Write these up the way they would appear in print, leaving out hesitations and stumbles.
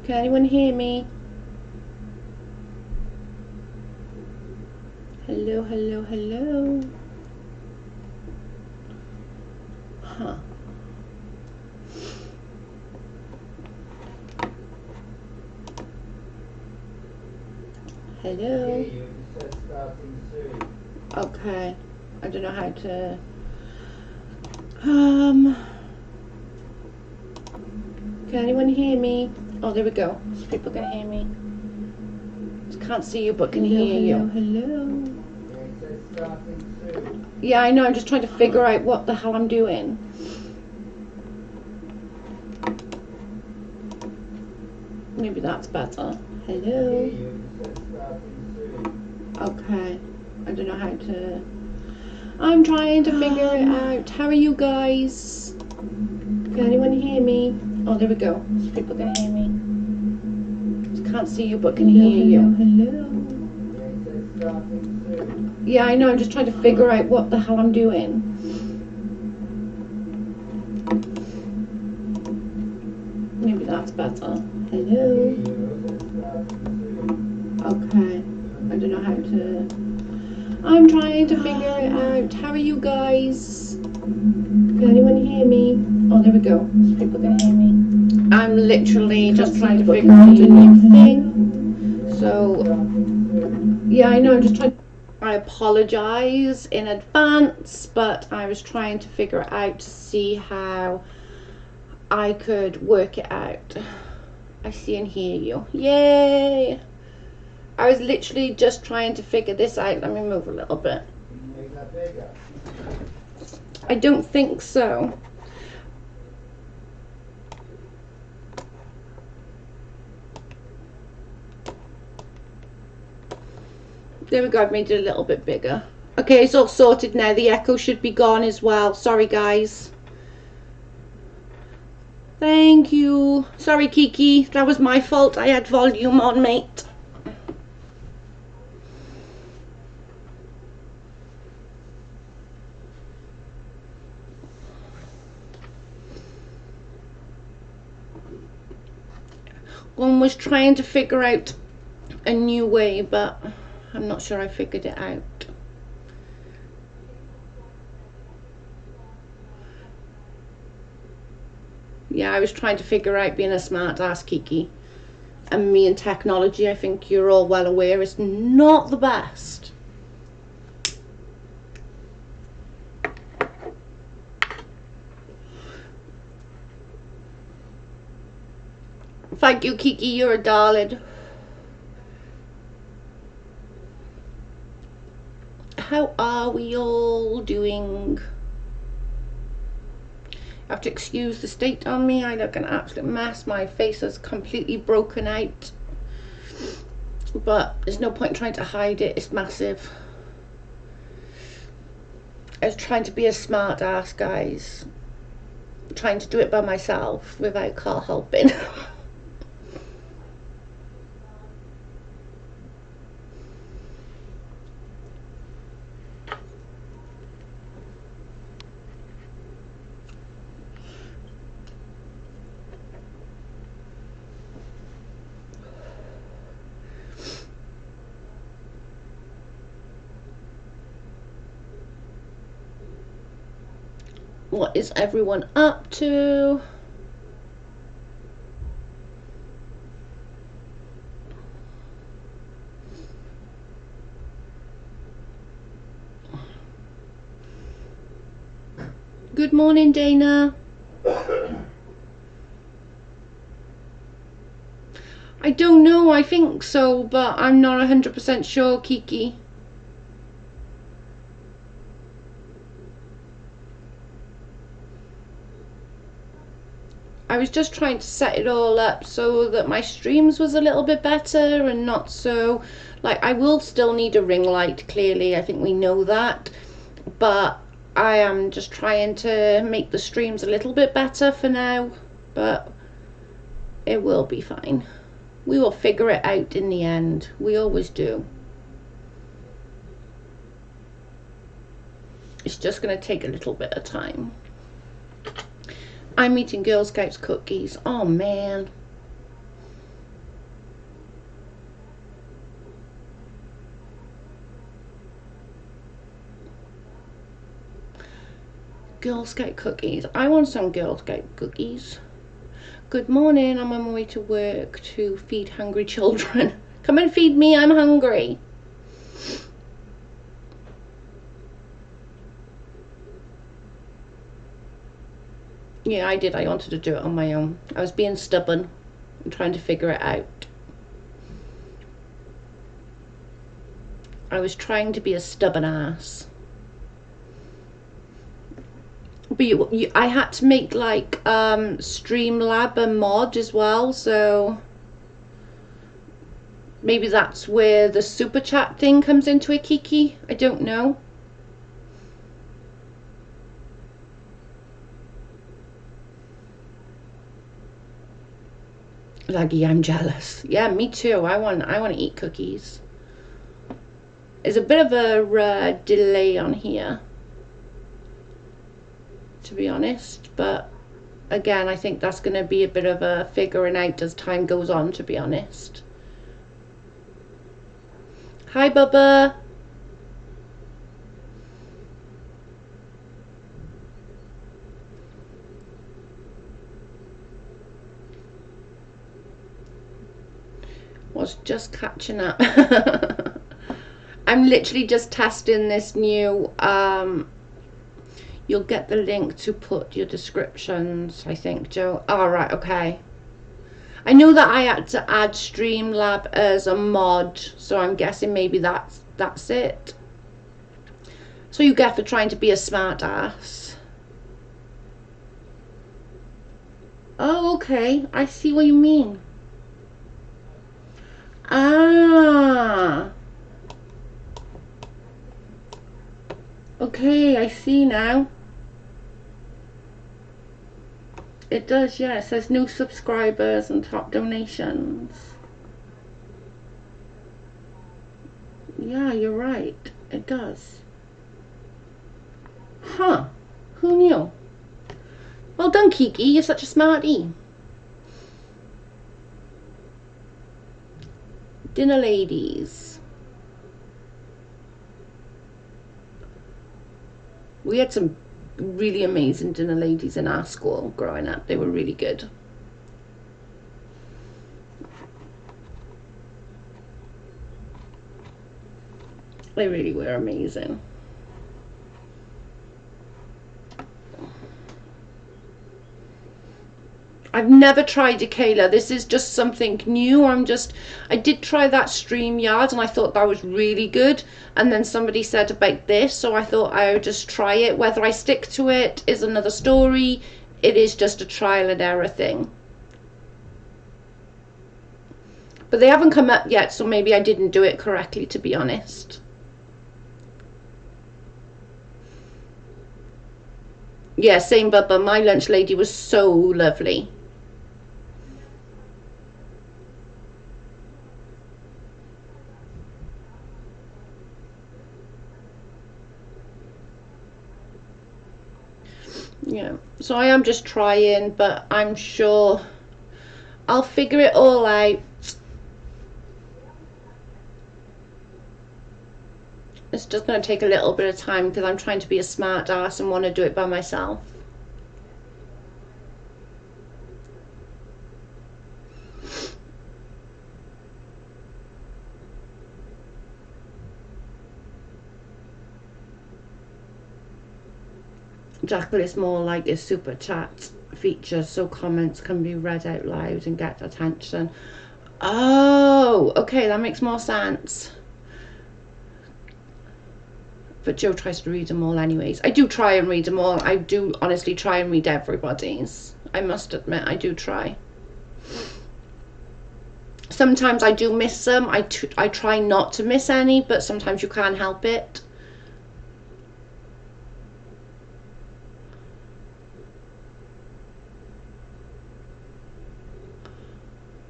Can anyone hear me? Hello, hello, hello. Huh. Hello. Okay. I don't know how to. Can anyone hear me? Oh, there we go. So people can hear me. Just can't see you, but can hear you. Hello. Yeah, I know. I'm just trying to figure out what the hell I'm doing. Maybe that's better. Hello. Okay. I don't know how to. I'm trying to figure it out. How are you guys? Can anyone hear me? Oh, there we go. So people can hear me. Just can't see you, but can hear you. Hello. Yeah, I know. I'm just trying to figure out what the hell I'm doing. Maybe that's better. Hello. Okay. I don't know how to. I'm trying to figure it out. How are you guys? Can anyone hear me? Oh, there we go. So people can hear me. I'm literally just trying to figure out a new thing. So, yeah, I know. I'm just trying. I apologize in advance, but I was trying to figure it out to see how I could work it out. I see and hear you. Yay! I was literally just trying to figure this out. Let me move a little bit. Can you make that bigger? I don't think so. There we go, I've made it a little bit bigger. Okay, it's all sorted now. The echo should be gone as well. Sorry, guys. Thank you. Sorry, Kiki. That was my fault. I had volume on, mate. One was trying to figure out a new way, but I'm not sure I figured it out. Yeah, I was trying to figure out being a smart ass, Kiki. And me and technology, I think you're all well aware, is not the best. Thank you, Kiki, you're a darling. How are we all doing? I have to excuse the state on me. I look an absolute mess. My face is completely broken out. But there's no point trying to hide it. It's massive. I was trying to be a smart ass, guys. Trying to do it by myself without Carl helping. What is everyone up to? Good morning, Dana. I don't know, I think so, but I'm not 100% sure, Kiki. I was just trying to set it all up so that my streams was a little bit better and not so, like, I will still need a ring light, clearly, I think we know that, but I am just trying to make the streams a little bit better for now, but it will be fine. We will figure it out in the end. We always do. It's just going to take a little bit of time. I'm eating Girl Scouts cookies. Oh man. Girl Scout cookies. I want some Girl Scout cookies. Good morning. I'm on my way to work to feed hungry children. Come and feed me. I'm hungry. Yeah, I did. I wanted to do it on my own. I was being stubborn and trying to figure it out. I was trying to be a stubborn ass. But I had to make like Streamlabs a mod as well, so maybe that's where the super chat thing comes into it, Kiki. I don't know. Laggy, I'm jealous. Yeah, me too. I want to eat cookies. There's a bit of a delay on here, to be honest, but again, I think that's going to be a bit of a figuring out as time goes on, to be honest. Hi, Bubba. Was just catching up. I'm literally just testing this new you'll get the link to put your descriptions, I think, Joe. All right, okay. I know that I had to add Streamlabs as a mod, so I'm guessing maybe that's it. So you get for trying to be a smart ass. Oh, okay. I see what you mean. Ah. Okay, I see now. It does, yeah. It says new subscribers and top donations. Yeah, you're right. It does. Huh. Who knew? Well done, Kiki. You're such a smarty. Dinner ladies. We had some really amazing dinner ladies in our school growing up. They were really good. They really were amazing. I've never tried it, Kayla. This is just something new. I did try that StreamYard and I thought that was really good. And then somebody said about this, so I thought I would just try it. Whether I stick to it is another story. It is just a trial and error thing. But they haven't come up yet, so maybe I didn't do it correctly, to be honest. Yeah, same, Bubba. My lunch lady was so lovely. Yeah, so I am just trying, but I'm sure I'll figure it all out. It's just going to take a little bit of time because I'm trying to be a smart ass and want to do it by myself. Jackal is more like a super chat feature, so comments can be read out loud and get attention. Oh, okay, that makes more sense. But Joe tries to read them all anyways. I do try and read them all. I do honestly try and read everybody's. I must admit, I do try. Sometimes I do miss some. I try not to miss any, but sometimes you can't help it.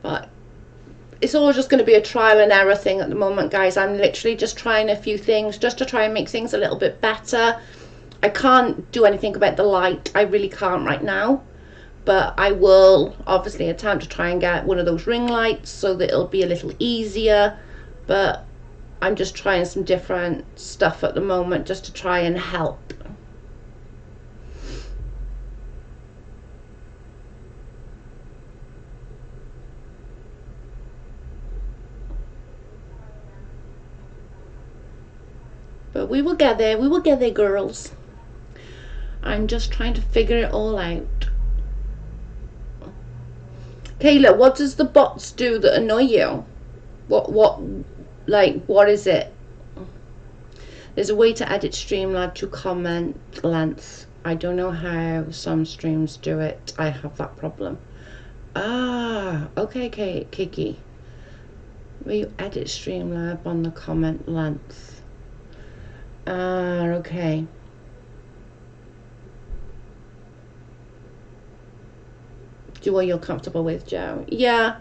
But it's all just going to be a trial and error thing at the moment, guys. I'm literally just trying a few things just to try and make things a little bit better. I can't do anything about the light. I really can't right now. But I will obviously attempt to try and get one of those ring lights so that it'll be a little easier. But I'm just trying some different stuff at the moment just to try and help. But we will get there. We will get there, girls. I'm just trying to figure it all out. Kayla, what does the bots do that annoy you? What is it? There's a way to edit Streamlabs to comment length. I don't know how some streams do it. I have that problem. Ah, okay, Kiki. Where you edit Streamlabs on the comment length. Ah, okay. Do what you're comfortable with, Joe. Yeah.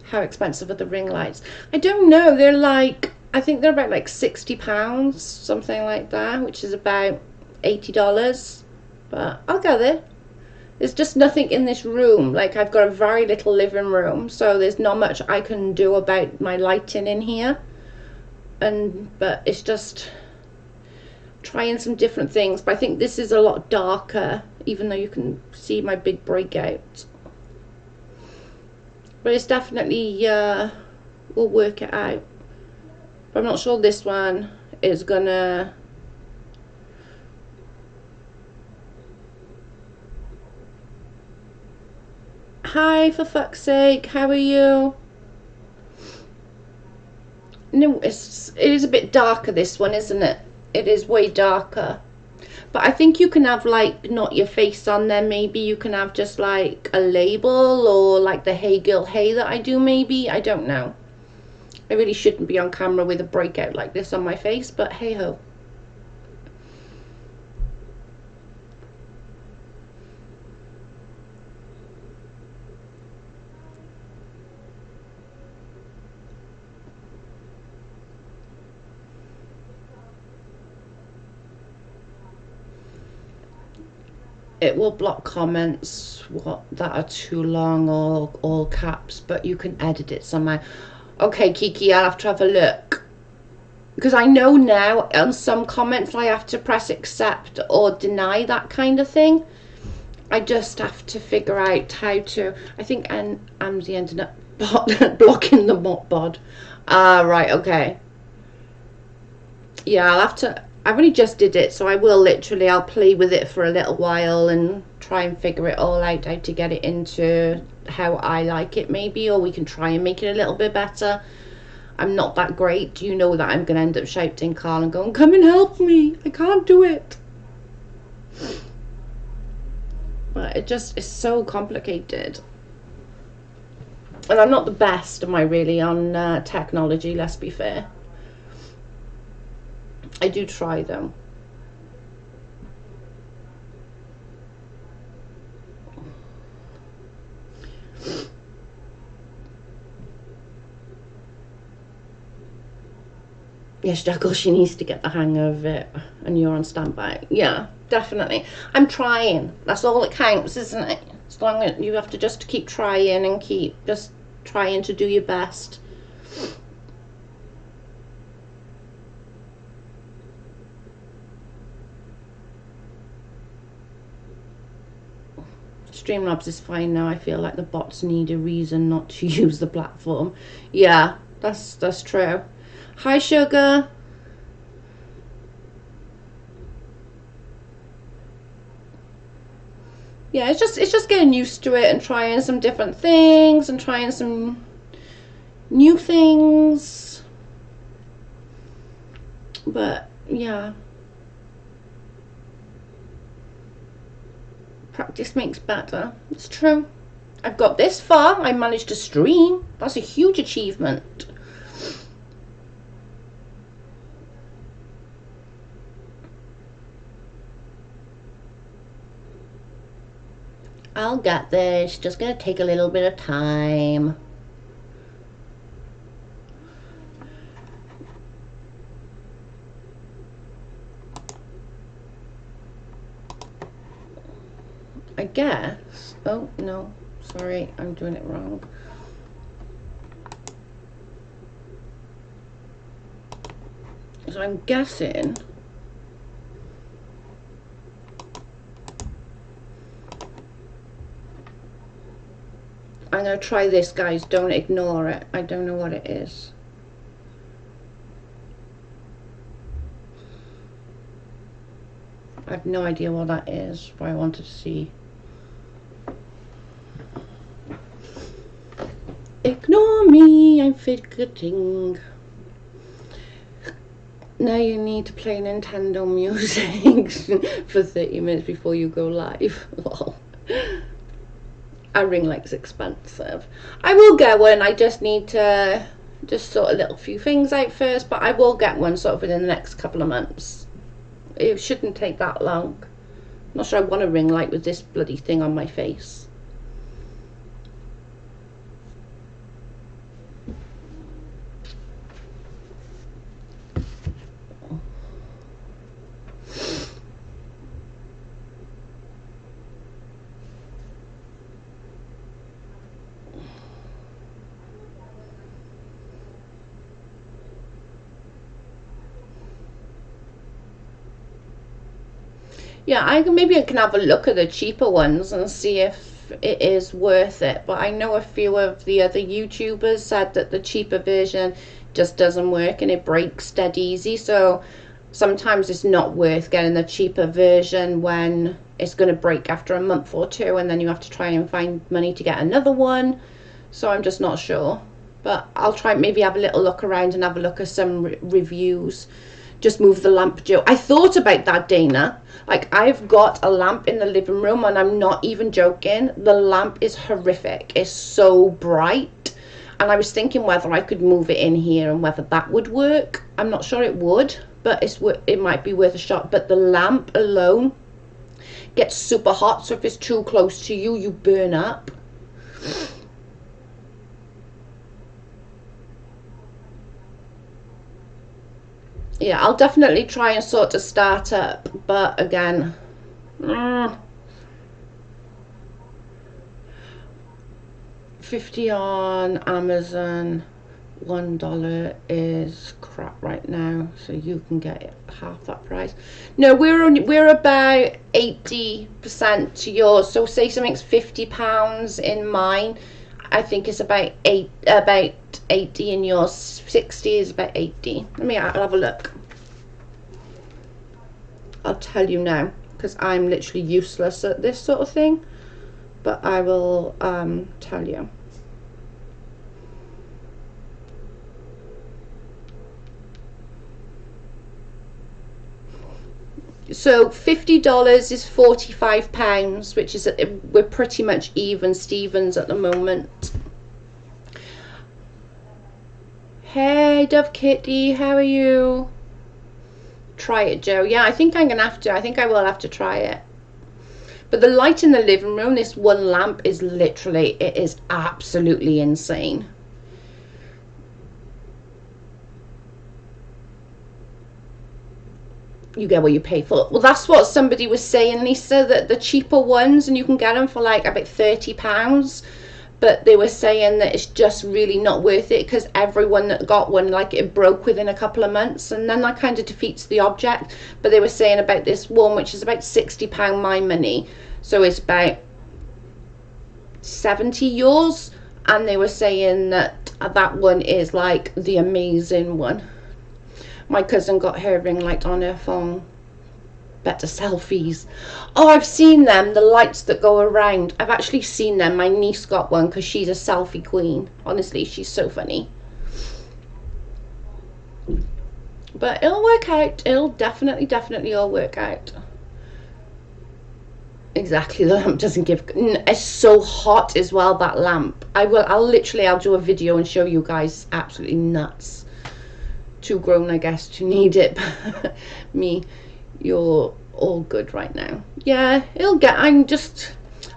How expensive are the ring lights? I don't know. They're like, I think they're about like £60, something like that, which is about $80. But I'll go there. There's just nothing in this room. Like, I've got a very little living room, so there's not much I can do about my lighting in here. But it's just trying some different things. But I think this is a lot darker, even though you can see my big breakout. But it's definitely, we'll work it out. But I'm not sure this one is gonna... Hi, for fuck's sake, how are you? No, it is a bit darker, this one, isn't it? It is way darker. But I think you can have, like, not your face on there. Maybe you can have just, like, a label, or, like, the Hey Girl Hey that I do, maybe. I don't know. I really shouldn't be on camera with a breakout like this on my face, but hey-ho. It will block comments that are too long or all caps, but you can edit it somehow. Okay, Kiki, I'll have to have a look. Because I know now on some comments I have to press accept or deny, that kind of thing. I just have to figure out how to. I think Amzi ended up blocking the mod. Right, okay. Yeah, I'll have to. I've only just did it, so I will literally, I'll play with it for a little while and try and figure it all out, how to get it into how I like it maybe, or we can try and make it a little bit better. I'm not that great. You know that I'm going to end up shouting Carl and going, come and help me. I can't do it. But it just is so complicated. And I'm not the best, am I really, on technology, let's be fair. I do try though. Yes, Jackal, she needs to get the hang of it, and you're on standby. Yeah, definitely. I'm trying. That's all that counts, isn't it? As long as you have to just keep trying and keep just trying to do your best. Streamlabs is fine now. I feel like the bots need a reason not to use the platform. Yeah, that's true. Hi, Sugar. Yeah, it's just getting used to it and trying some different things and trying some new things. But yeah, practice makes better. It's true. I've got this far. I managed to stream. That's a huge achievement. I'll get there. It's just gonna take a little bit of time. I guess. Oh no, sorry, I'm doing it wrong. So I'm guessing I'm going to try this, guys. Don't ignore it. I don't know what it is. I have no idea what that is, but I wanted to see. Ignore me, I'm fidgeting. Now you need to play Nintendo music for 30 minutes before you go live. A ring light's expensive. I will get one, I just need to just sort a little few things out first, but I will get one sort of within the next couple of months. It shouldn't take that long. I'm not sure I want a ring light with this bloody thing on my face. Yeah, maybe I can have a look at the cheaper ones and see if it is worth it. But I know a few of the other YouTubers said that the cheaper version just doesn't work and it breaks dead easy. So sometimes it's not worth getting the cheaper version when it's going to break after a month or two, and then you have to try and find money to get another one. So I'm just not sure. But I'll try maybe have a little look around and have a look at some reviews. Just move the lamp, Joe. I thought about that, Dana. Like, I've got a lamp in the living room, and I'm not even joking. The lamp is horrific. It's so bright. And I was thinking whether I could move it in here and whether that would work. I'm not sure it would, but it might be worth a shot. But the lamp alone gets super hot, so if it's too close to you, you burn up. Yeah, I'll definitely try and sort of start up, but again, $50 on Amazon, $1 is crap right now, so you can get it half that price. No, we're about 80% to yours, so say something's £50 in mine, I think it's about 80 in yours. 60 is about 80. I'll have a look. I'll tell you now, because I'm literally useless at this sort of thing, but I will tell you. So $50 is £45, which is we're pretty much even Stevens at the moment. Hey Dove Kitty, how are you? Try it, Joe. Yeah, I think I'm gonna have to. I think I will have to try it. But the light in the living room, this one lamp, is literally, it is absolutely insane. You get what you pay for. Well, that's what somebody was saying, Lisa, that the cheaper ones, and you can get them for like about £30, but they were saying that it's just really not worth it because everyone that got one, like, it broke within a couple of months, and then that kind of defeats the object. But they were saying about this one, which is about £60 my money, so it's about 70 yours, and they were saying that that one is like the amazing one. My cousin got her ring light on her phone. Better selfies. Oh, I've seen them, the lights that go around. I've actually seen them. My niece got one because she's a selfie queen. Honestly, she's so funny. But it'll work out. It'll definitely all work out. Exactly, the lamp doesn't give. It's so hot as well, that lamp. I'll do a video and show you guys. Absolutely nuts. Too grown, I guess, to need it. Me, you're all good right now. Yeah, and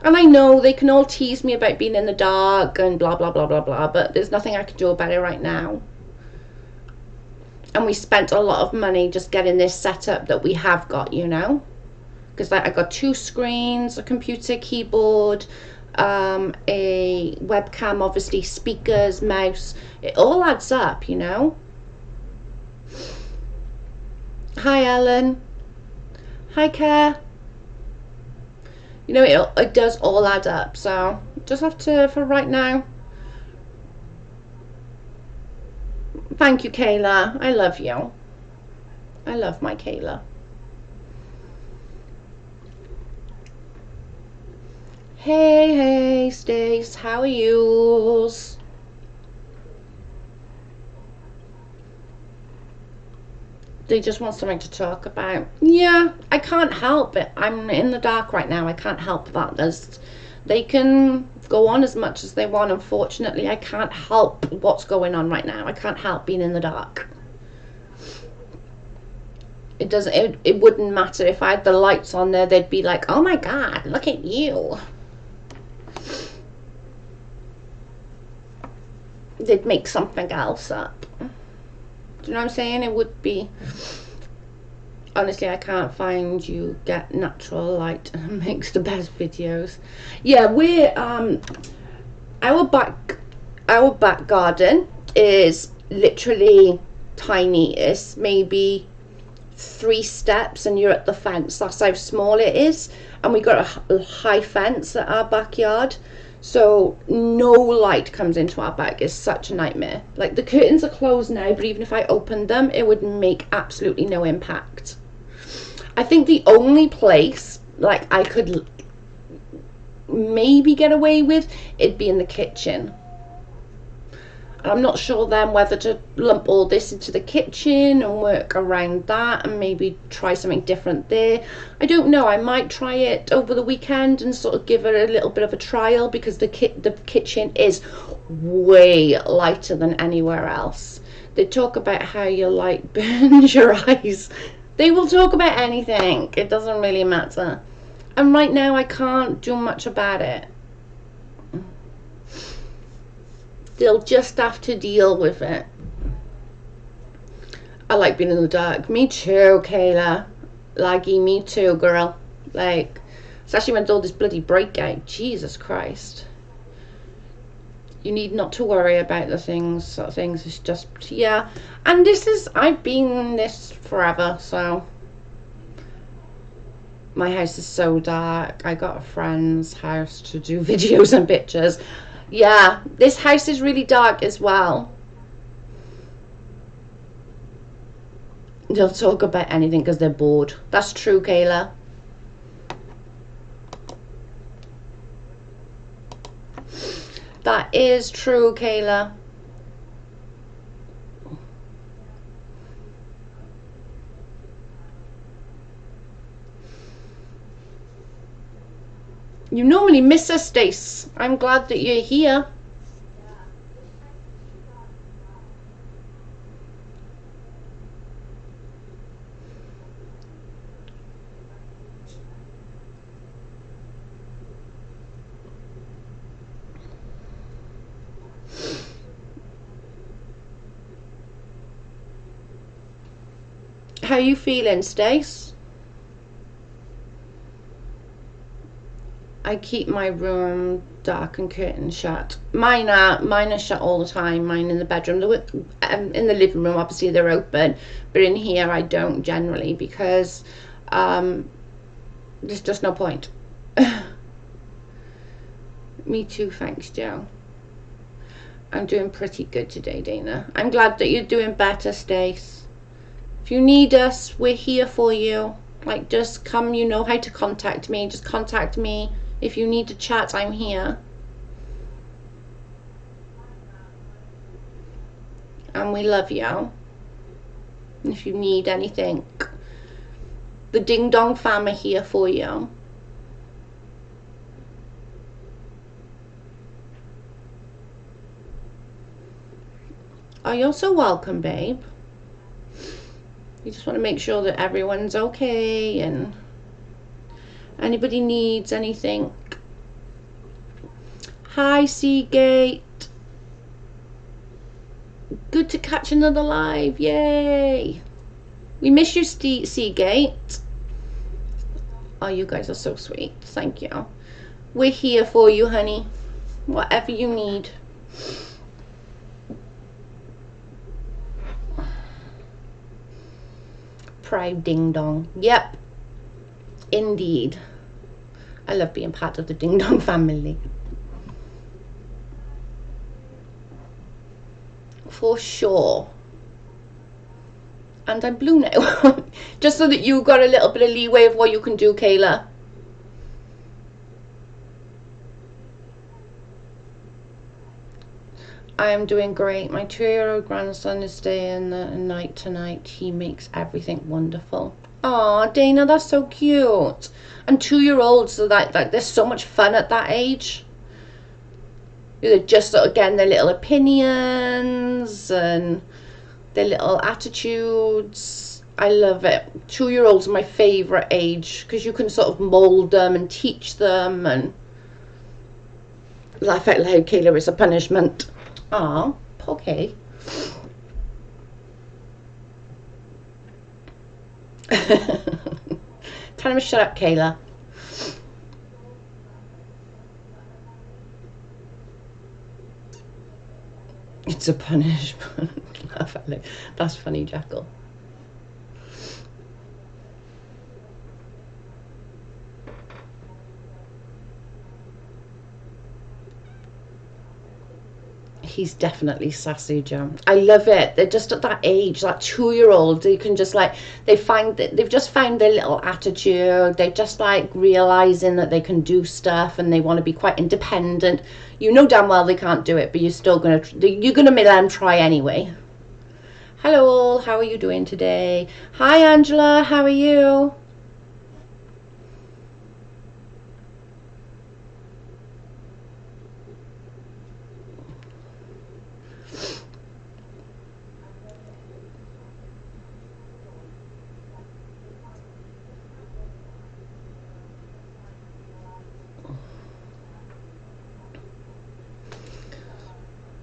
I know they can all tease me about being in the dark and blah blah blah blah blah, but there's nothing I can do about it right now. And we spent a lot of money just getting this set up that we have got, you know, because I got 2 screens, a computer, keyboard, a webcam, obviously speakers, mouse. It all adds up, you know. Hi Ellen. Hi Care. You know, it does all add up, so just have to, for right now. Thank you, Kayla. I love you. I love my Kayla. Hey, Stace, how are you? They just want something to talk about. Yeah, I can't help it. I'm in the dark right now. I can't help that. They can go on as much as they want. Unfortunately, I can't help what's going on right now. I can't help being in the dark. It doesn't. It wouldn't matter if I had the lights on there. They'd be like, "Oh my God, look at you." They'd make something else up. Do you know what I'm saying? It would be. Honestly, I can't find you get natural light and makes the best videos. Yeah, we're our back garden is literally tiny. It's maybe 3 steps and you're at the fence. That's how small it is. And we got a high fence at our backyard, so no light comes into our back. It's such a nightmare. Like, the curtains are closed now, but even if I opened them, it would make absolutely no impact. I think the only place like I could maybe get away with, it'd be in the kitchen. And I'm not sure then whether to lump all this into the kitchen and work around that and maybe try something different there. I don't know. I might try it over the weekend and sort of give it a little bit of a trial, because the kitchen is way lighter than anywhere else. They talk about how your light burns your eyes. They will talk about anything. It doesn't really matter. And right now I can't do much about it. They'll just have to deal with it. I like being in the dark. Me too, Kayla. Laggy, me too, girl. Like, especially when there's all this bloody breakout. Jesus Christ. You need not to worry about the things. It's just, yeah. And this is, I've been in this forever, so. My house is so dark. I got a friend's house to do videos and pictures. Yeah, this house is really dark as well. They'll talk about anything because they're bored. That's true, Kayla. That is true, Kayla. You normally miss us, Stace. I'm glad that you're here. How you feeling, Stace? I keep my room dark and curtains shut. Mine are shut all the time. Mine in the bedroom. In the living room, obviously they're open, but in here I don't generally, because there's just no point. Me too, thanks, Joe. I'm doing pretty good today, Dana. I'm glad that you're doing better, Stace. If you need us, we're here for you. Like, just come, you know how to contact me. Just contact me. If you need to chat, I'm here. And we love you. If you need anything, the Ding Dong fam are here for you. Oh, you're so welcome, babe. You just want to make sure that everyone's okay and anybody needs anything. Hi, Seagate. Good to catch another live. Yay. We miss you, Seagate. Oh, you guys are so sweet. Thank you. We're here for you, honey. Whatever you need. Proud Ding Dong. Yep. Indeed. I love being part of the Ding Dong family. For sure. And I'm blue now. Just so that you got a little bit of leeway of what you can do, Kayla. I am doing great. My 2-year-old grandson is staying the night tonight. He makes everything wonderful. Aw, Dana, that's so cute. And 2-year-olds are like they're so much fun at that age. They're just sort of getting their little opinions and their little attitudes. I love it. 2-year-olds are my favorite age because you can sort of mold them and teach them. And laugh out loud, Kayla, is a punishment. Aw, okay. Tell him to shut up, Kayla. It's a punishment. That's funny, Jackal. He's definitely sassy, Joe. I love it. They're just at that age, that 2-year-old. You can just like, they've just found their little attitude. They're just like realizing that they can do stuff and they want to be quite independent. You know damn well they can't do it, but you're gonna make them try anyway. Hello all, how are you doing today? Hi Angela, how are you?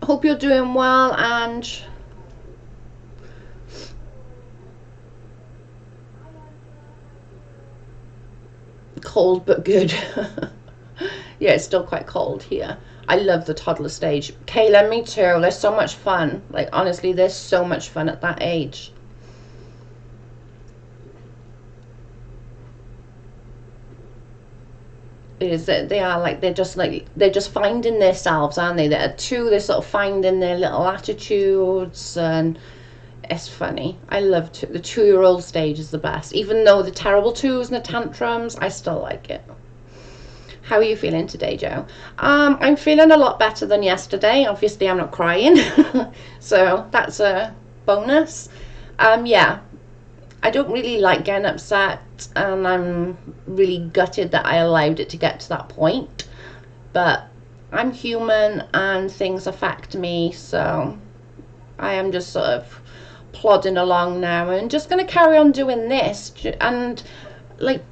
Hope you're doing well, Ange. Cold but good. Yeah, it's still quite cold here. I love the toddler stage. Kayla, me too. There's so much fun. Like, honestly, there's so much fun at that age. Is that they're just finding themselves, aren't they? They're sort of finding their little attitudes, and it's funny. I love the 2-year-old stage is the best. Even though the terrible twos and the tantrums, I still like it. How are you feeling today, Joe? I'm feeling a lot better than yesterday. Obviously, I'm not crying, so that's a bonus. Yeah, I don't really like getting upset, and I'm really gutted that I allowed it to get to that point. But I'm human, and things affect me, so I am just sort of plodding along now and just going to carry on doing this. And like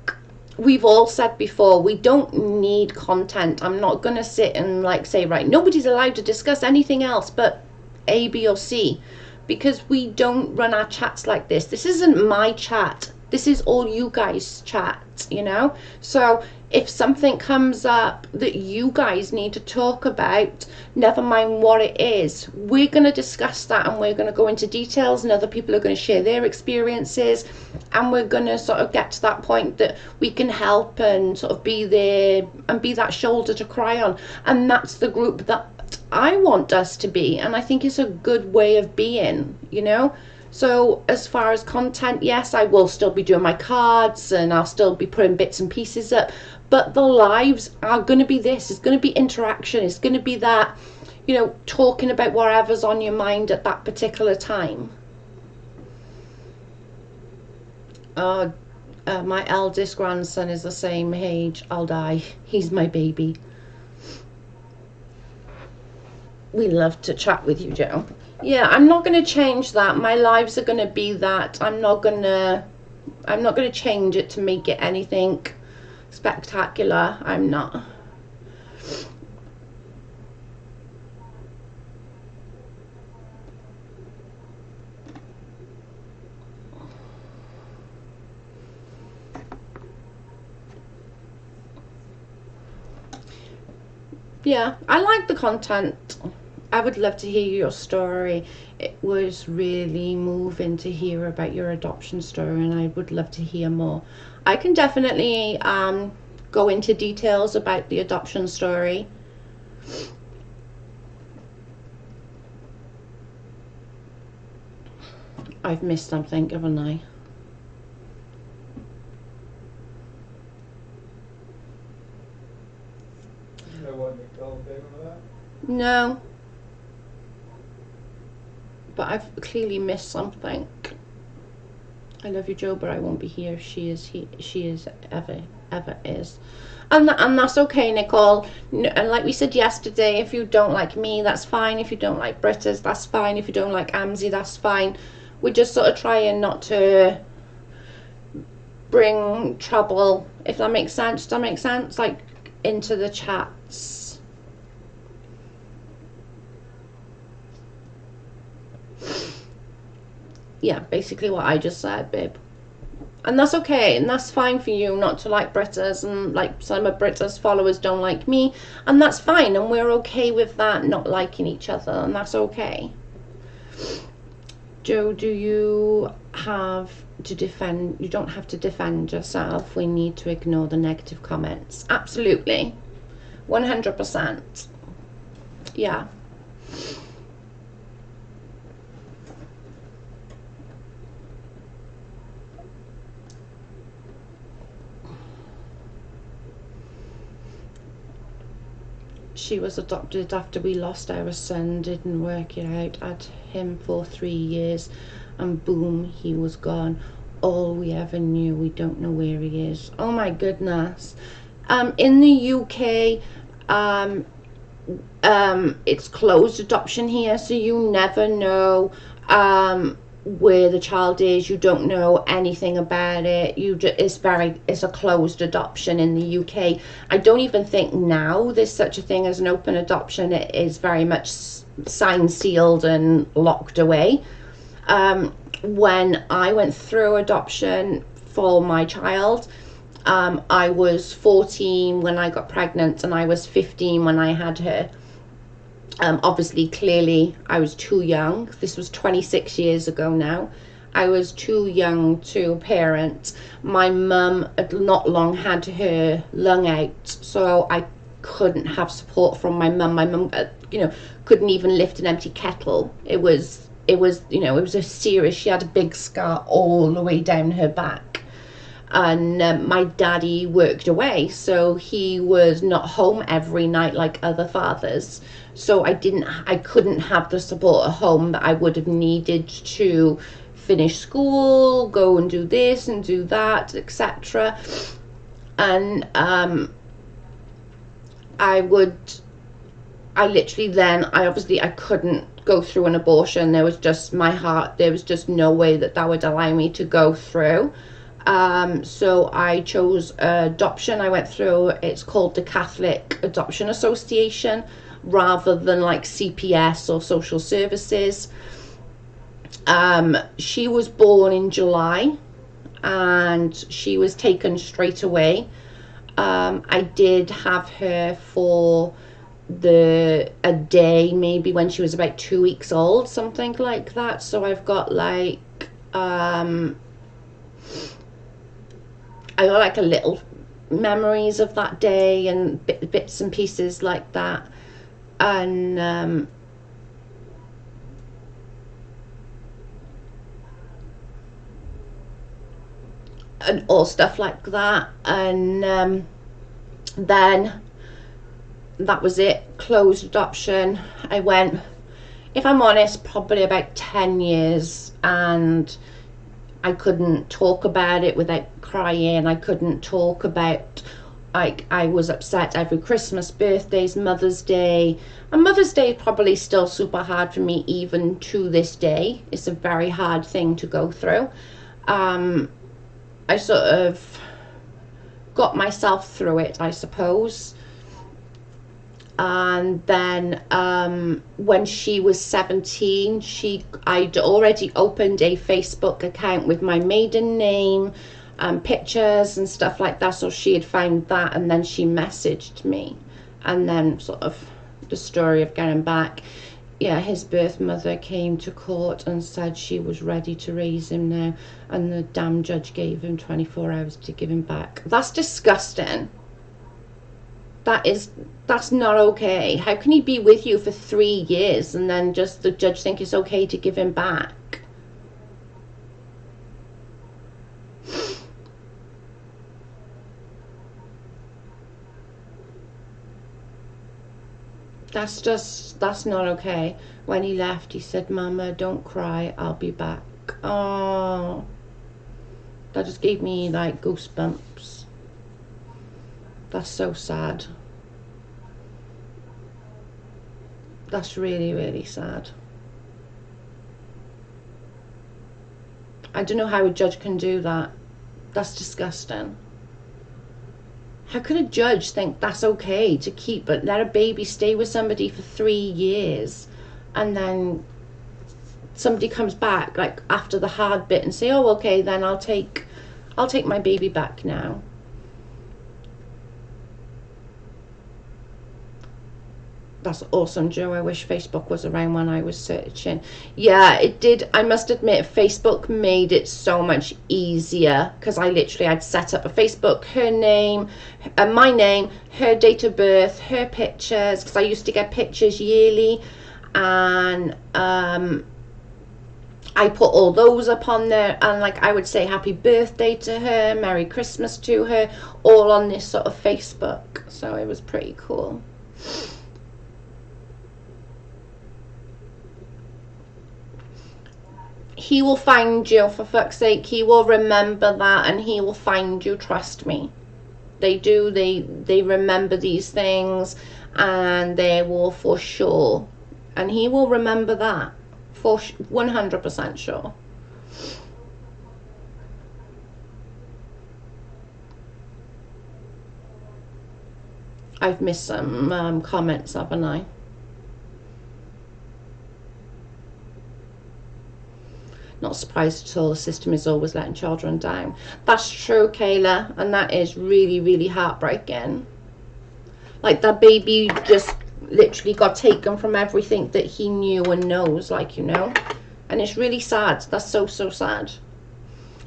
we've all said before, we don't need content. I'm not going to sit and like say, right, nobody's allowed to discuss anything else but A, B or C, because we don't run our chats like this. This isn't my chat. This is all you guys' chat, you know? So if something comes up that you guys need to talk about, never mind what it is, we're going to discuss that, and we're going to go into details, and other people are going to share their experiences, and we're going to sort of get to that point that we can help and sort of be there and be that shoulder to cry on. And that's the group that I want us to be, and I think it's a good way of being, you know? So as far as content, yes, I will still be doing my cards and I'll still be putting bits and pieces up, but the lives are going to be this. It's going to be interaction. It's going to be that, you know, talking about whatever's on your mind at that particular time. My eldest grandson is the same age. I'll die. He's my baby. We love to chat with you, Joe. Yeah, I'm not going to change that. My lives are going to be that. I'm not going to change it to make it anything spectacular. I'm not. Yeah, I like the content. I would love to hear your story. It was really moving to hear about your adoption story, and I would love to hear more. I can definitely go into details about the adoption story. I've missed something, haven't I? No. but I've clearly missed something. I love you, Joe, but I won't be here. She is ever is. And that's okay, Nicole. And like we said yesterday, if you don't like me, that's fine. If you don't like Britta's, that's fine. If you don't like Amzi, that's fine. We're just sort of trying not to bring trouble, if that makes sense. Does that make sense? Like, into the chats. Yeah, basically what I just said, babe. And that's okay, and that's fine for you not to like Britta's, and like some of Britta's followers don't like me, and that's fine, and we're okay with that, not liking each other, and that's okay. Joe, do you have to defend? You don't have to defend yourself. We need to ignore the negative comments. Absolutely. 100%. Yeah. She was adopted after we lost our son, didn't work it out, had him for 3 years, and boom, he was gone. All we ever knew, we don't know where he is. Oh my goodness. In the UK, it's closed adoption here, so you never know where the child is. You don't know anything about it. It's a closed adoption in the UK. I don't even think now there's such a thing as an open adoption. It is very much signed, sealed, and locked away. When I went through adoption for my child, I was 14 when I got pregnant, and I was 15 when I had her. Obviously, clearly, I was too young. This was 26 years ago now. I was too young to parent. My mum had not long had her lung out, so I couldn't have support from my mum. My mum, couldn't even lift an empty kettle. It was a serious. She had a big scar all the way down her back. And my daddy worked away, so he was not home every night like other fathers. So I couldn't have the support at home that I would have needed to finish school, go and do this and do that, etc. And I couldn't go through an abortion. There was just there was just no way that would allow me to go through. So I chose adoption. I went through, it's called the Catholic Adoption Association, rather than like CPS or social services. She was born in July, and she was taken straight away. I did have her for a day, maybe when she was about 2 weeks old, something like that. So I've got like I got like a little memories of that day and bits and pieces like that, and all stuff like that. And then that was it, closed adoption. I went, if I'm honest, probably about 10 years, and I couldn't talk about it without crying. I couldn't talk about, I was upset every Christmas, birthdays, Mother's Day. And Mother's Day is probably still super hard for me even to this day. It's a very hard thing to go through. I sort of got myself through it, I suppose. And then when she was 17, I'd already opened a Facebook account with my maiden name, pictures and stuff like that. So she had found that, and then she messaged me, and then sort of the story of getting back. Yeah, his birth mother came to court and said she was ready to raise him now, and the damn judge gave him 24 hours to give him back. That's disgusting. That's not okay. How can he be with you for 3 years and then just the judge think it's okay to give him back? That's not okay. When he left, he said, Mama, don't cry, I'll be back. Oh, that just gave me like goosebumps. That's so sad. That's really, really sad. I don't know how a judge can do that. That's disgusting. How can a judge think that's okay to keep it, let a baby stay with somebody for 3 years, and then somebody comes back like after the hard bit and say, oh, okay, then I'll take my baby back now. That's awesome, Joe. I wish Facebook was around when I was searching. Yeah, it did. I must admit, Facebook made it so much easier, because I literally had set up a Facebook, her name, my name, her date of birth, her pictures, because I used to get pictures yearly, and I put all those up on there, and like I would say happy birthday to her, Merry Christmas to her, all on this sort of Facebook. So it was pretty cool. He will find you, for fuck's sake. He will remember that, and he will find you, trust me. They do. They remember these things, and they will for sure. And he will remember that for 100% sure. I've missed some comments, haven't I? Not surprised at all. The system is always letting children down. That's true, Kayla, and that is really, really heartbreaking. Like, that baby just literally got taken from everything that he knew and knows, like, you know, and it's really sad. That's so sad.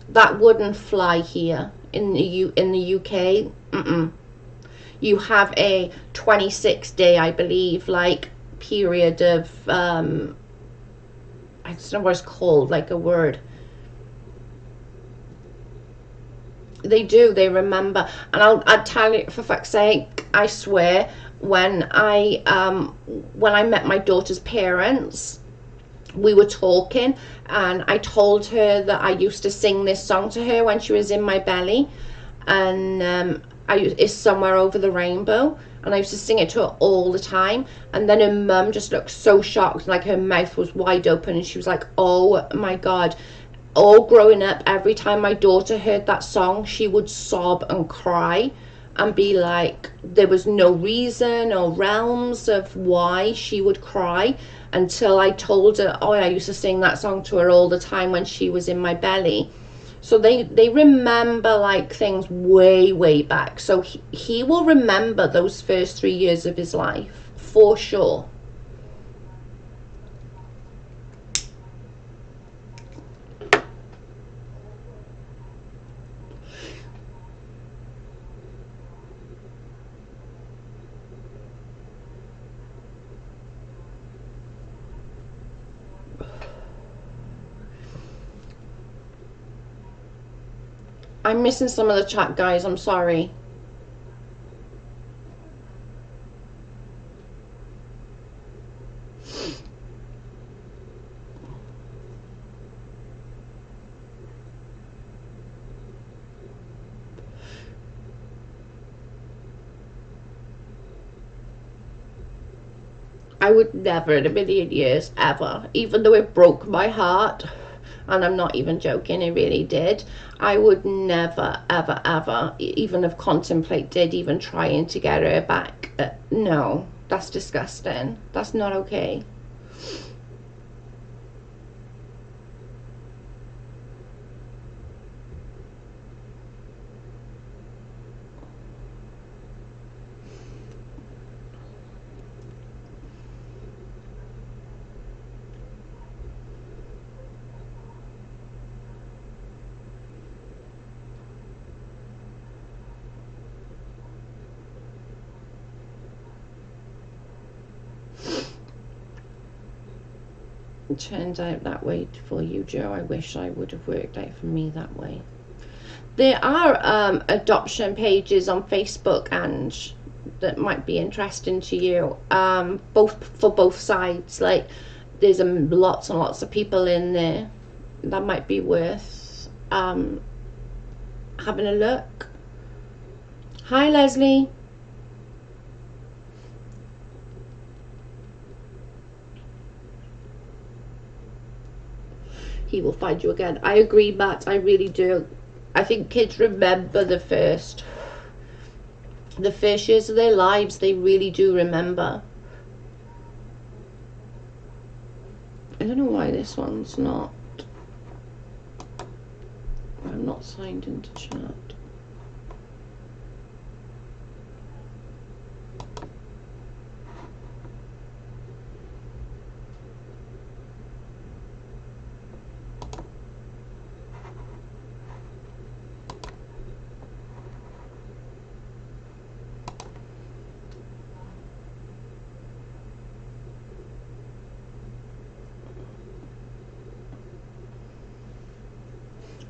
That wouldn't fly here in the UK. You have a 26-day, I believe, like, period of I don't know what it's called, like a word. They do, they remember. And I'll tell you, for fuck's sake, I swear, when I met my daughter's parents, we were talking, and I told her that I used to sing this song to her when she was in my belly, and it's Somewhere Over the Rainbow. And I used to sing it to her all the time. And then her mum just looked so shocked, like her mouth was wide open, and she was like, oh my God. All growing up, every time my daughter heard that song, she would sob and cry and be like, there was no reason or realms of why she would cry, until I told her, oh, I used to sing that song to her all the time when she was in my belly. So they remember like things way back. So he will remember those first 3 years of his life for sure. I'm missing some of the chat, guys. I'm sorry. I would never in a million years, ever, even though it broke my heart, and I'm not even joking, it really did, I would never, ever even have contemplated even trying to get her back. No, that's disgusting. That's not okay. It turned out that way for you, Joe. I wish I would have worked out for me that way. There are adoption pages on Facebook, and that might be interesting to you, for both sides. Like, there's lots and lots of people in there that might be worth having a look. Hi, Leslie. He will find you again. I agree, Matt. I really do. I think kids remember the first years of their lives. They really do remember. I don't know why this one's not. I'm not signed into chat.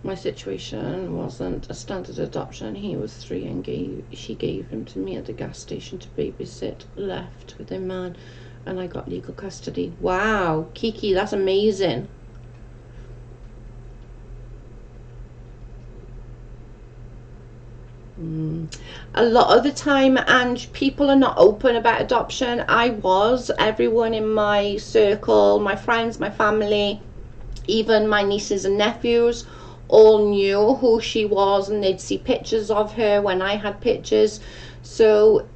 My situation wasn't a standard adoption. He was 3 and she gave him to me at the gas station to babysit, left with a man, and I got legal custody. Wow, Kiki, that's amazing. A lot of the time, and people are not open about adoption. Everyone in my circle, my friends, my family, even my nieces and nephews, all knew who she was, and they'd see pictures of her when I had pictures. So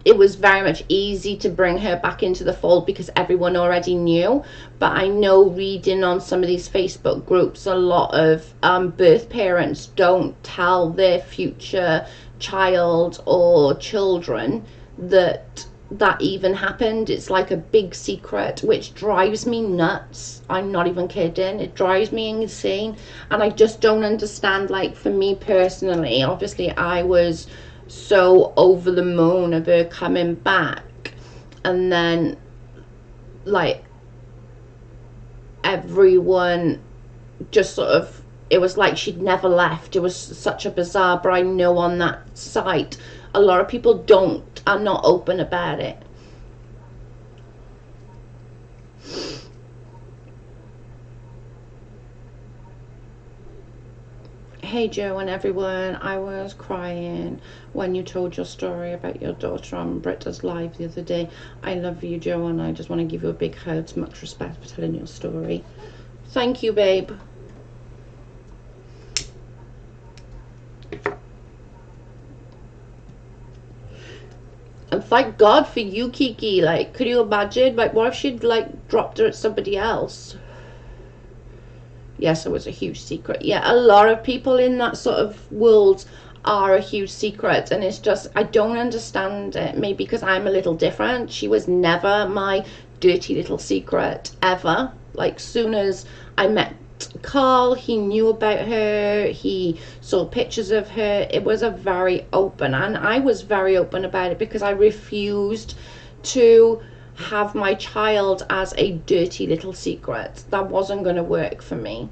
it was very much easy to bring her back into the fold because everyone already knew. But I know, reading on some of these Facebook groups, a lot of birth parents don't tell their future child or children that even happened. It's like a big secret, which drives me nuts. I'm not even kidding. It drives me insane, and I just don't understand. Like, for me personally, obviously I was so over the moon of her coming back, and then like everyone just sort of, it was like she'd never left. It was such a bizarre, but I know on that site a lot of people are not open about it. Hey Joe and everyone, I was crying when you told your story about your daughter on Britta's live the other day. I love you, Joe, and I just want to give you a big hug. Much respect for telling your story. Thank you, babe. And thank God for you, Kiki. Like, could you imagine? Like, what if she'd like dropped her at somebody else? Yes, it was a huge secret. Yeah, a lot of people in that sort of world are a huge secret, and it's just, I don't understand it. Maybe because I'm a little different. She was never my dirty little secret, ever. Like, soon as I met Carl, he knew about her, he saw pictures of her. It was a very open, and I was very open about it because I refused to have my child as a dirty little secret. That wasn't going to work for me.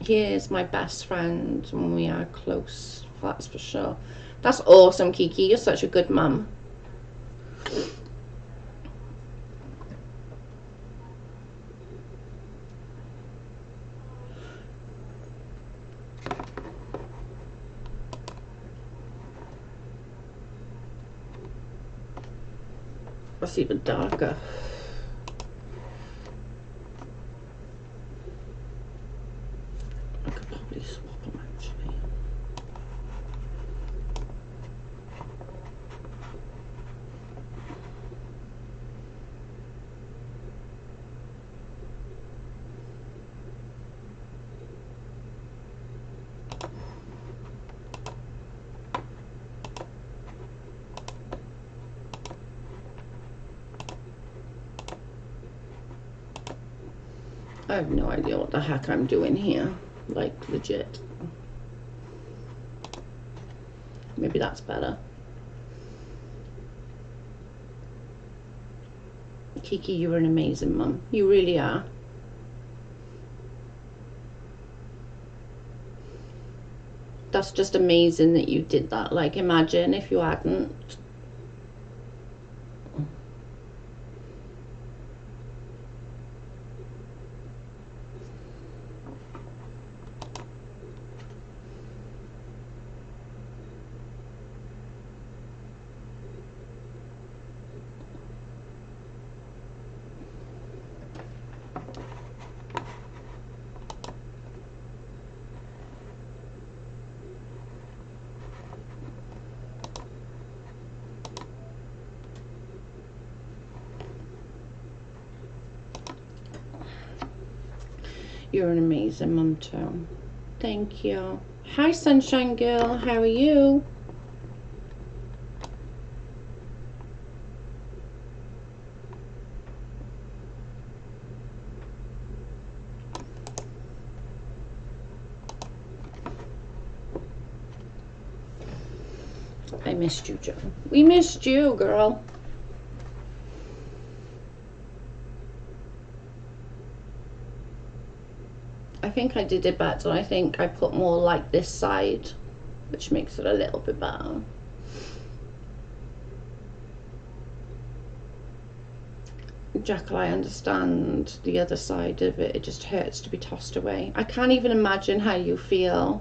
He is my best friend when we are close, that's for sure. That's awesome, Kiki. You're such a good mum. That's even darker. I could probably swap them actually. I have no idea what the heck I'm doing here. Like, legit. Maybe that's better. Kiki, you're an amazing mum. You really are. that's just amazing that you did that. Like, imagine if you hadn't. You're an amazing mum too. Thank you. Hi, Sunshine Girl. How are you? I missed you, Joe. We missed you, girl. I think I did it better. I think I put more like this side, which makes it a little bit better. Jackal, I understand the other side of it. It just hurts to be tossed away. I can't even imagine how you feel.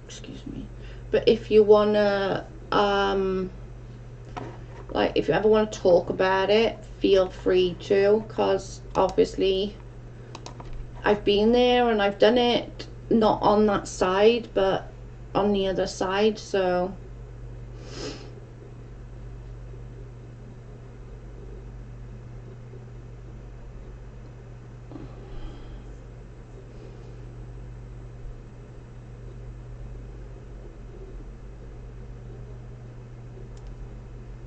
Excuse me. But if you wanna, like, if you ever want to talk about it, feel free to, because obviously I've been there and I've done it, not on that side, but on the other side, so.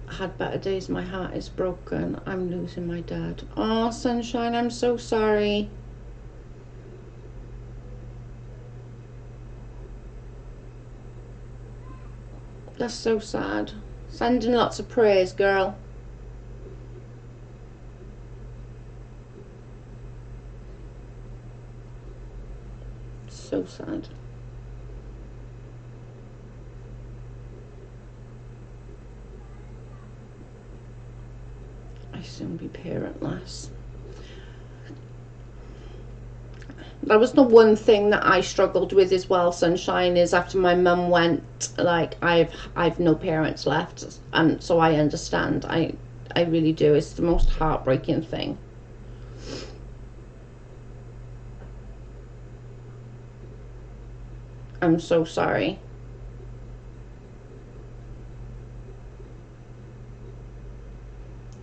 Had better days, my heart is broken, I'm losing my dad. Oh, Sunshine, I'm so sorry. That's so sad. Sending lots of prayers, girl. So sad. I soon be parentless. That was the one thing that I struggled with as well, Sunshine, is after my mum went, like, I've no parents left, and so I understand. I really do. It's the most heartbreaking thing. I'm so sorry.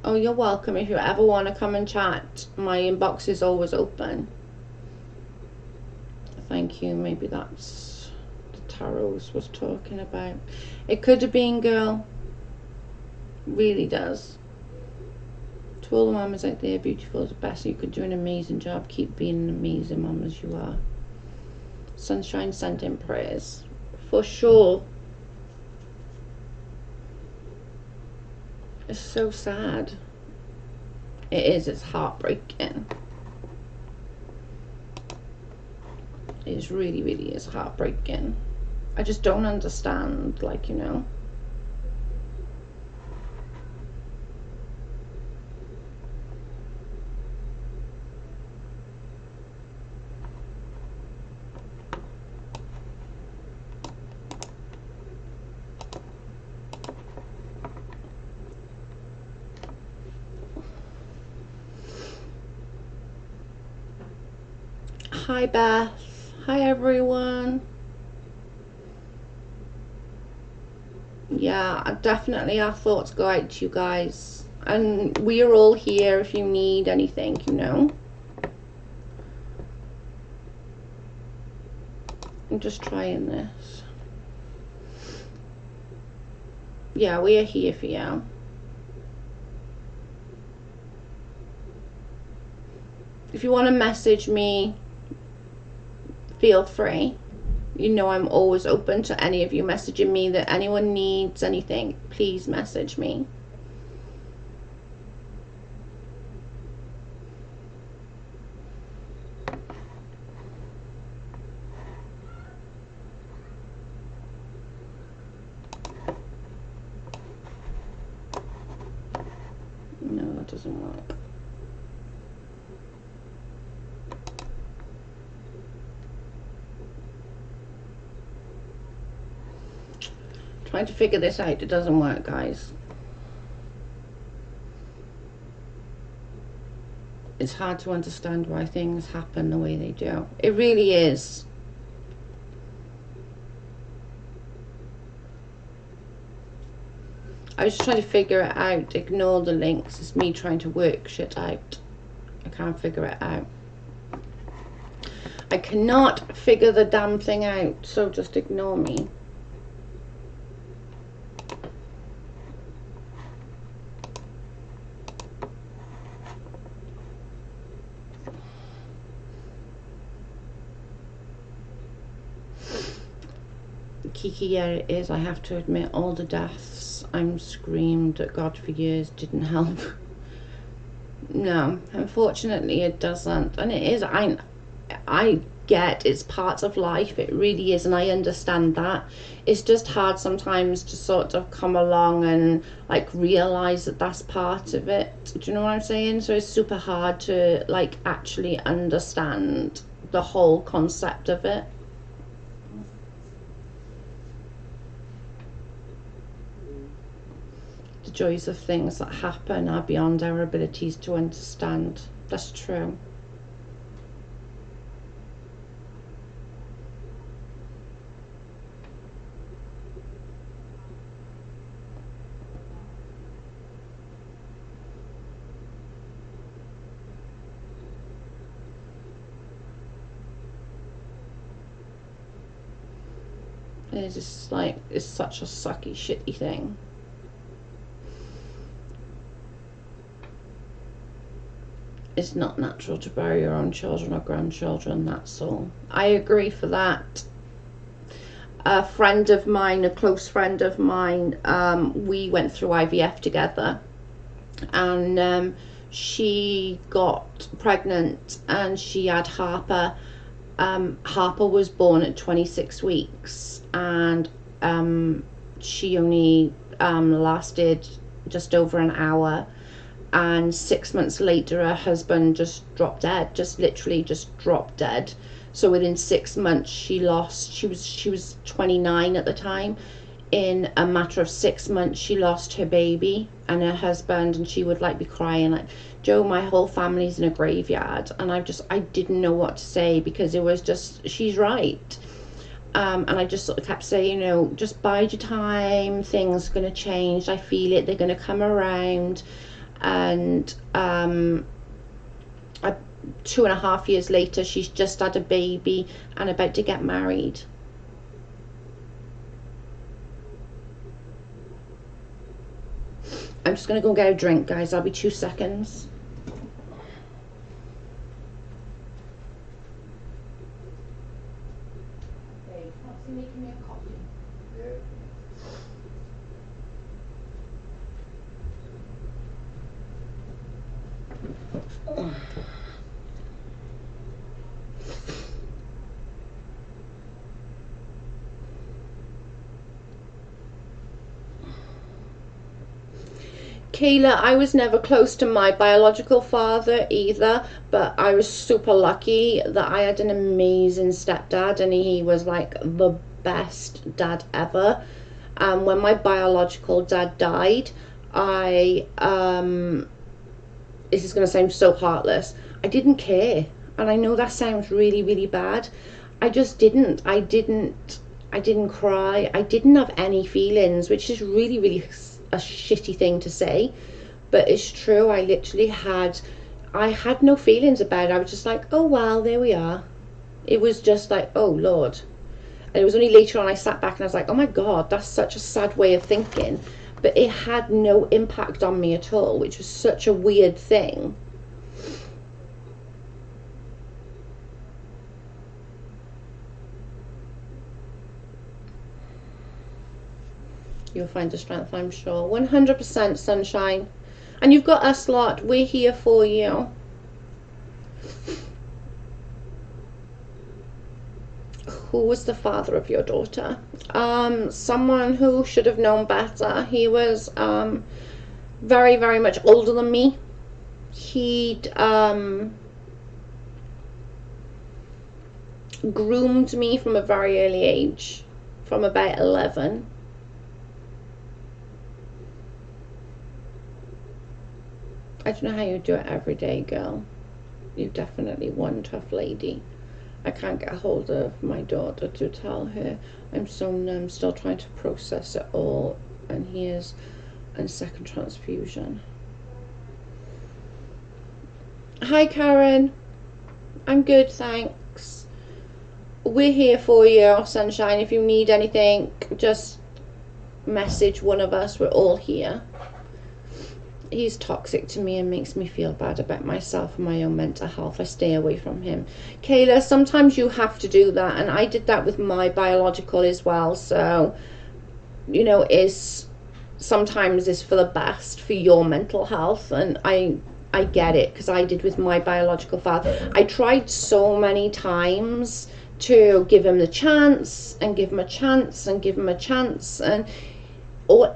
Oh, you're welcome. If you ever want to come and chat, my inbox is always open. Thank you. Maybe that's the tarots was talking about. It could have been, girl. Really does. To all the mamas out there, beautiful is the best. You could do an amazing job. Keep being an amazing mom as you are. Sunshine, send in prayers. For sure. It's so sad. It is. It's heartbreaking. It really, really is heartbreaking. I just don't understand, like, you know. Hi, Beth. Hi, everyone. Yeah, definitely our thoughts go out to you guys. And we are all here if you need anything, you know. I'm just trying this. Yeah, we are here for you. If you want to message me, feel free. You know I'm always open to any of you messaging me. That anyone needs anything, please message me. that doesn't work. Trying to figure this out, it doesn't work, guys. It's hard to understand why things happen the way they do. It really is. I was trying to figure it out. Ignore the links. It's me trying to work shit out. I can't figure it out. I cannot figure the damn thing out, so just ignore me. Kiki, yeah, it is. I have to admit, all the deaths I'm screamed at God for years didn't help. No, unfortunately it doesn't. And it is, I get it's part of life, it really is, and I understand that. It's just hard sometimes to sort of come along and like realize that that's part of it. Do you know what I'm saying? So it's super hard to like actually understand the whole concept of it. The joys of things that happen are beyond our abilities to understand. That's true. It's just like, it's such a sucky, shitty thing. It's not natural to bury your own children or grandchildren, that's all. I agree for that. A friend of mine, a close friend of mine, we went through IVF together, and she got pregnant and she had Harper. Harper was born at 26 weeks, and she only lasted just over an hour. And 6 months later, her husband just dropped dead, just literally just dropped dead. So within 6 months, she was 29 at the time. In a matter of 6 months, she lost her baby and her husband, and she would like be crying like, Joe, my whole family's in a graveyard. And I didn't know what to say, because it was just, she's right. And I just sort of kept saying, you know, just bide your time, things are going to change, I feel it, they're going to come around. And 2.5 years later, she's just had a baby and about to get married. I'm just going to go get a drink, guys. I'll be 2 seconds. Hey, fancy making me a coffee? Yeah. Kayla, I was never close to my biological father either, but I was super lucky that I had an amazing stepdad, and he was like the best dad ever. When my biological dad died, this is going to sound so heartless, I didn't care. And I know that sounds really, really bad. I just didn't. I didn't cry. I didn't have any feelings, which is really, really a shitty thing to say, but it's true. I had no feelings about it. I was just like, oh well, there we are. It was just like, oh Lord. And it was only later on I sat back and I was like, oh my God, that's such a sad way of thinking. But it had no impact on me at all, which was such a weird thing. You'll find the strength, I'm sure. 100% sunshine. And you've got us lot. We're here for you. Who was the father of your daughter? Someone who should have known better. He was very, very much older than me. He'd groomed me from a very early age, from about 11. I don't know how you do it every day, girl. You're definitely one tough lady. I can't get a hold of my daughter to tell her. I'm so numb, still trying to process it all. And he is on second transfusion. Hi, Karen. I'm good, thanks. We're here for you, sunshine. If you need anything, just message one of us. We're all here. He's toxic to me and makes me feel bad about myself and my own mental health. I stay away from him. Kayla, sometimes you have to do that, and I did that with my biological as well. So, you know, sometimes it's for the best for your mental health, and I get it, because I did with my biological father. I tried so many times to give him the chance and give him a chance and give him a chance, and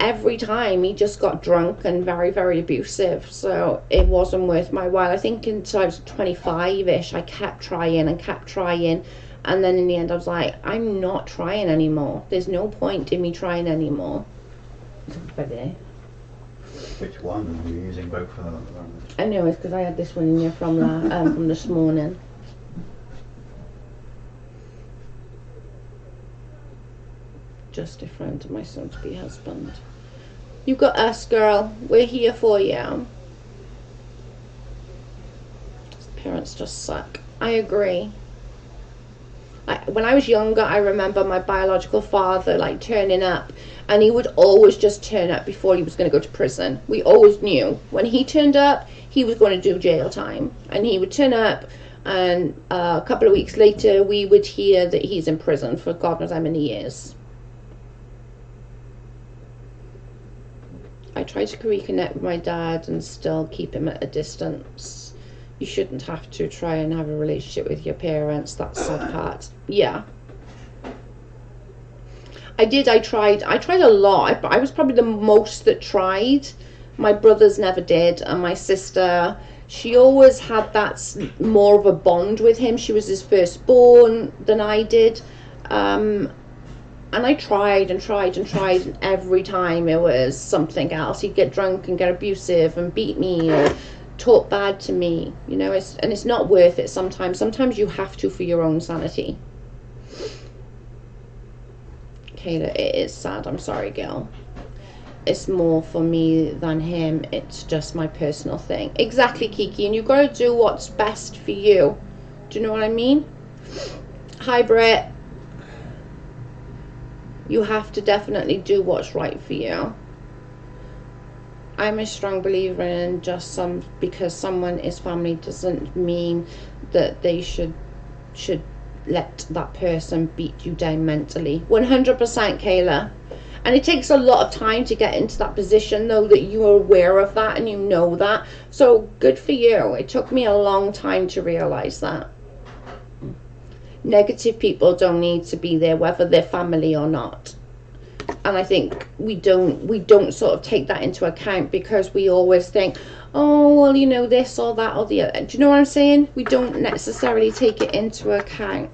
every time he just got drunk and very, very abusive. So it wasn't worth my while. I think until I was 25-ish, I kept trying and kept trying, and then in the end I was like, I'm not trying anymore. There's no point in me trying anymore. Which one? You're using both of them at the moment? I know, it's because I had this one in here from this morning. Just a friend of my soon-to-be husband. You got us, girl. We're here for you. His parents just suck. I agree. When I was younger, I remember my biological father like turning up, and he would always just turn up before he was going to go to prison. We always knew when he turned up, he was going to do jail time, and he would turn up, and a couple of weeks later, we would hear that he's in prison for God knows how many years. I try to reconnect with my dad and still keep him at a distance. You shouldn't have to try and have a relationship with your parents. That's the sad part. Yeah. I tried a lot. I was probably the most that tried. My brothers never did, and my sister, she always had that more of a bond with him. She was his firstborn than I did. And I tried and tried and tried, and every time it was something else. He'd get drunk and get abusive and beat me or talk bad to me, you know. It's not worth it sometimes. Sometimes you have to for your own sanity. Kayla, it is sad. I'm sorry, girl. It's more for me than him. It's just my personal thing. Exactly, Kiki. And you've got to do what's best for you. Do you know what I mean? Hi, Brett. You have to definitely do what's right for you. I'm a strong believer in just because someone is family doesn't mean that they should let that person beat you down mentally. 100%, Kayla. And it takes a lot of time to get into that position, though, that you are aware of that and you know that. So good for you. It took me a long time to realize that. Negative people don't need to be there, whether they're family or not. And I think we don't sort of take that into account, because we always think, oh, well, you know, this or that or the other. Do you know what I'm saying? We don't necessarily take it into account.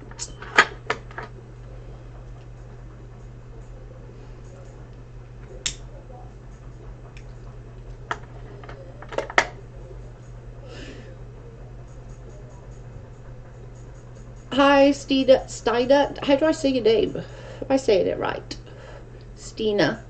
Hi, Steiner. How do I say your name? If I say it right. Stina.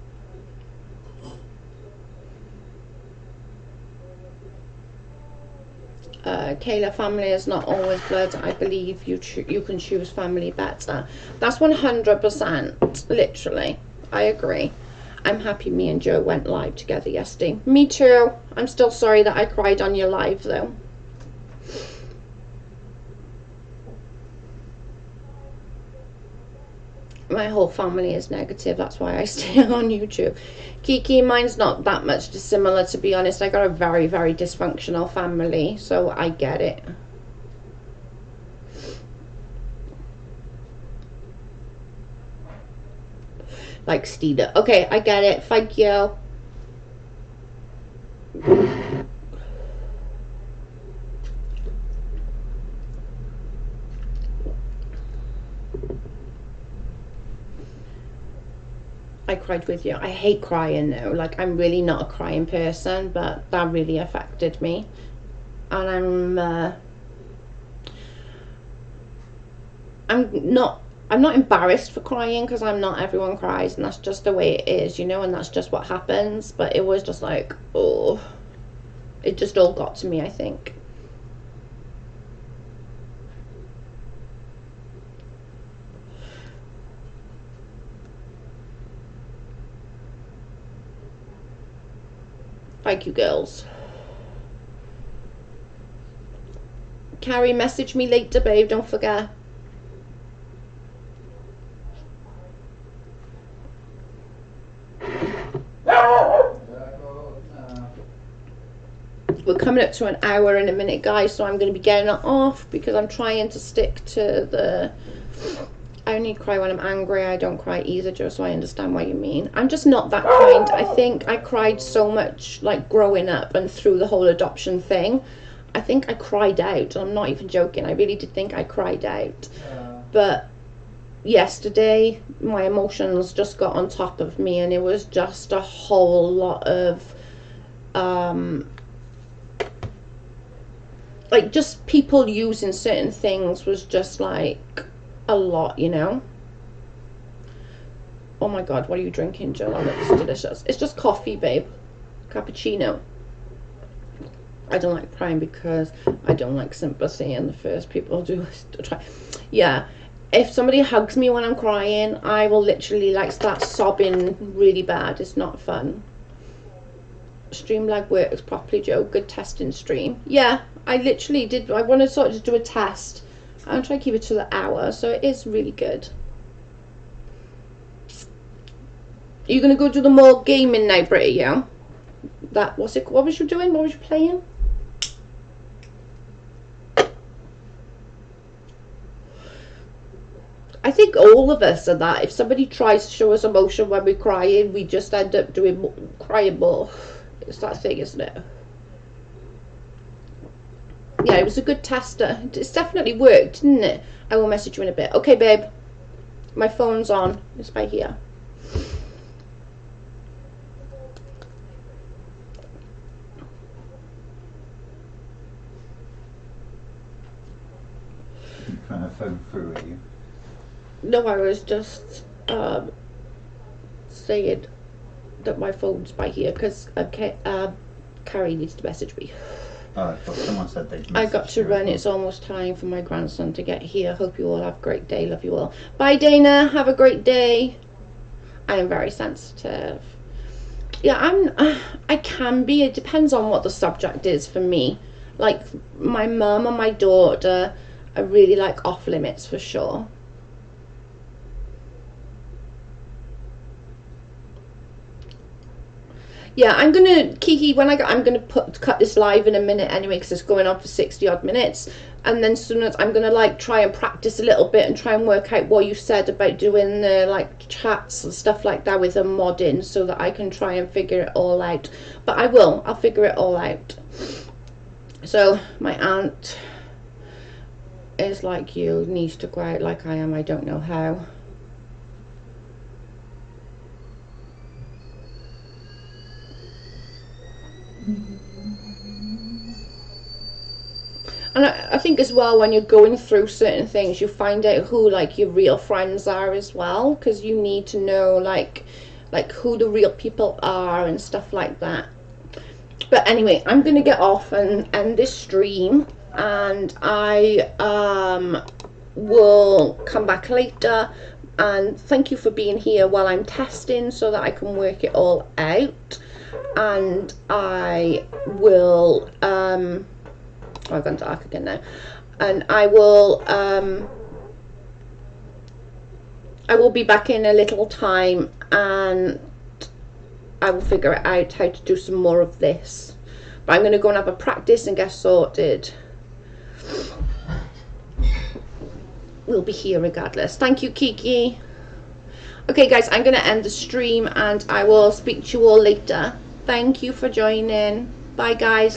Kayla, family is not always blood. I believe you can choose family better. That's 100%. Literally. I agree. I'm happy me and Joe went live together yesterday. Me too. I'm still sorry that I cried on your live, though. My whole family is negative. That's why I stay on YouTube. Kiki, mine's not that much dissimilar, to be honest. I got a very, very dysfunctional family, so I get it. Like Steeda. Okay, I get it. Thank you. cried with you. I hate crying though. Like, I'm really not a crying person, but that really affected me. And I'm not embarrassed for crying, because I'm not, everyone cries, and that's just the way it is, you know, and that's just what happens. But it was just like, oh, it just all got to me, I think. Thank you, girls. Carrie, message me later, babe, don't forget. We're coming up to an hour in a minute, guys, so I'm going to be getting it off, because I'm trying to stick to the... I only cry when I'm angry. I don't cry either, Joe, so I understand what you mean. I'm just not that kind. I think I cried so much, like, growing up and through the whole adoption thing. I think I cried out. I'm not even joking. I really did think I cried out. But yesterday, my emotions just got on top of me, and it was just a whole lot of... like, just people using certain things was just like a lot, you know. Oh my god, what are you drinking, Jill? Oh, that's delicious. It's just coffee, babe. Cappuccino. I don't like crying because I don't like sympathy, and the first people do is to try. Yeah, if somebody hugs me when I'm crying, I will literally like start sobbing really bad. It's not fun. Streamlabs works properly, Joe. Good testing stream. Yeah, I literally did. I want to sort of just do a test. I'll try to keep it to the hour, so it is really good. Are you going to go do the more gaming now, Britty? Yeah. That was it. What was you doing? What was you playing? I think all of us are that. If somebody tries to show us emotion when we're crying, we just end up crying more. It's that thing, isn't it? Yeah, it was a good tester. It's definitely worked, didn't it? I will message you in a bit. Okay, babe. My phone's on. It's by here. You trying to phone through at you? No, I was just saying that my phone's by here, because Carrie needs to message me. Oh, I thought someone said they'd I got to run. It's almost time for my grandson to get here. Hope you all have a great day. Love you all. Bye, Dana. Have a great day. I am very sensitive. Yeah, I can be. It depends on what the subject is for me. Like, my mum and my daughter are really, like, off limits for sure. Yeah, I'm gonna, Kiki, I'm gonna cut this live in a minute anyway, because it's going on for 60 odd minutes, and then soon as I'm gonna like try and practice a little bit and try and work out what you said about doing the like chats and stuff like that with a mod in, so that I can try and figure it all out. But I'll figure it all out. So my aunt is like you, needs to go out like I am. I don't know how. And I think as well, when you're going through certain things, you find out who like your real friends are as well, because you need to know like who the real people are and stuff like that. But anyway, I'm gonna get off and end this stream, and I will come back later. And thank you for being here while I'm testing, so that I can work it all out. And I will oh, I've gone dark again now. And I will be back in a little time, and I will figure it out how to do some more of this. But I'm going to go and have a practice and get sorted. We'll be here regardless. Thank you, Kiki. Okay, guys, I'm going to end the stream, and I will speak to you all later. Thank you for joining. Bye, guys.